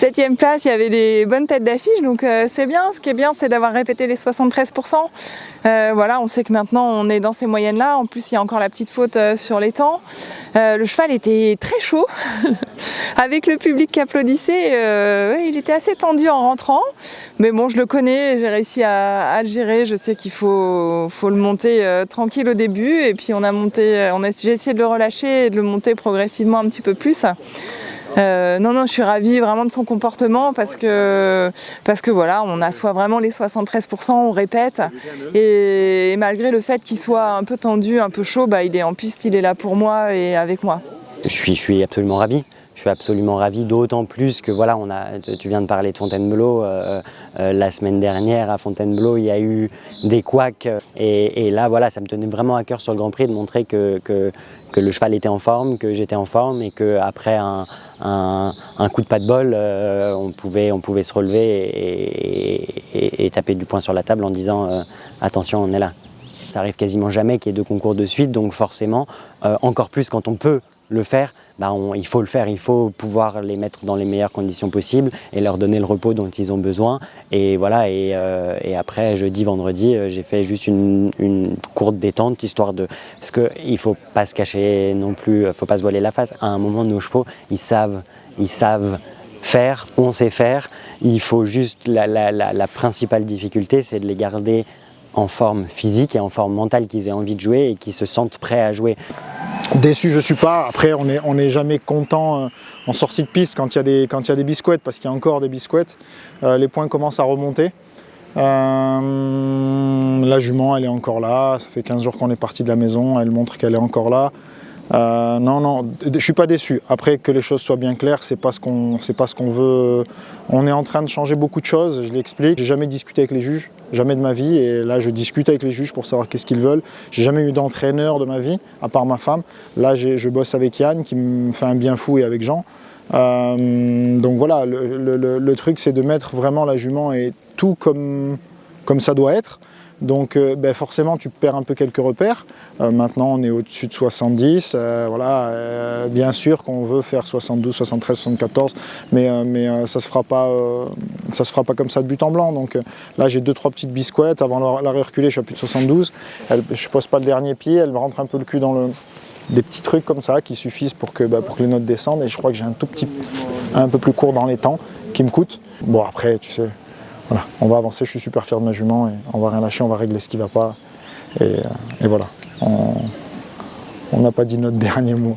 7e place, il y avait des bonnes têtes d'affiche, donc c'est bien. Ce qui est bien, c'est d'avoir répété les 73%. Voilà, on sait que maintenant on est dans ces moyennes-là. En plus, il y a encore la petite faute sur les temps. Le cheval était très chaud, avec le public qui applaudissait. Ouais, il était assez tendu en rentrant, mais bon, je le connais, j'ai réussi à le gérer. Je sais qu'il faut le monter tranquille au début, et puis j'ai essayé de le relâcher et de le monter progressivement un petit peu plus. Non, je suis ravie vraiment de son comportement parce que voilà, on assoit vraiment les 73%, on répète, et malgré le fait qu'il soit un peu tendu, un peu chaud, il est en piste, il est là pour moi et avec moi. Je suis absolument ravi. Je suis absolument ravi, d'autant plus que voilà, tu viens de parler de Fontainebleau, la semaine dernière à Fontainebleau il y a eu des couacs, et là voilà, ça me tenait vraiment à cœur sur le Grand Prix de montrer que le cheval était en forme, que j'étais en forme, et qu'après un coup de pas de bol, on pouvait se relever et taper du poing sur la table en disant attention, on est là. Ça arrive quasiment jamais qu'il y ait 2 concours de suite, donc forcément, encore plus quand on peut le faire, il faut le faire, il faut pouvoir les mettre dans les meilleures conditions possibles et leur donner le repos dont ils ont besoin. Et voilà, et après jeudi, vendredi, j'ai fait juste une courte détente, histoire de... Parce qu'il ne faut pas se cacher non plus, il ne faut pas se voiler la face. À un moment, nos chevaux, ils savent faire, on sait faire. Il faut juste, la principale difficulté, c'est de les garder en forme physique et en forme mentale, qu'ils aient envie de jouer et qu'ils se sentent prêts à jouer. Déçu, je suis pas. Après, on n'est jamais content en sortie de piste quand il y a des biscouettes, parce qu'il y a encore des biscouettes. Les points commencent à remonter. La jument, elle est encore là. Ça fait 15 jours qu'on est parti de la maison. Elle montre qu'elle est encore là. Non, je suis pas déçu. Après, que les choses soient bien claires, c'est pas ce qu'on veut. On est en train de changer beaucoup de choses, je l'explique. J'ai jamais discuté avec les juges, jamais de ma vie, et là je discute avec les juges pour savoir qu'est-ce qu'ils veulent. J'ai jamais eu d'entraîneur de ma vie, à part ma femme. Là, je bosse avec Yann, qui me fait un bien fou, et avec Jean. Donc voilà, le truc, c'est de mettre vraiment la jument et tout comme ça doit être. Donc forcément tu perds un peu quelques repères. Maintenant on est au-dessus de 70, voilà, bien sûr qu'on veut faire 72, 73, 74, mais ça se fera pas comme ça de but en blanc. Donc là j'ai 2-3 petites biscouettes, avant la reculer je suis à plus de 72, je pose pas le dernier pied, elle me rentre un peu le cul dans des petits trucs comme ça qui suffisent pour que les notes descendent, et je crois que j'ai un peu plus court dans les temps qui me coûte. Bon après tu sais, voilà, on va avancer, je suis super fier de ma jument, et on va rien lâcher, on va régler ce qui ne va pas. Et voilà, on n'a pas dit notre dernier mot.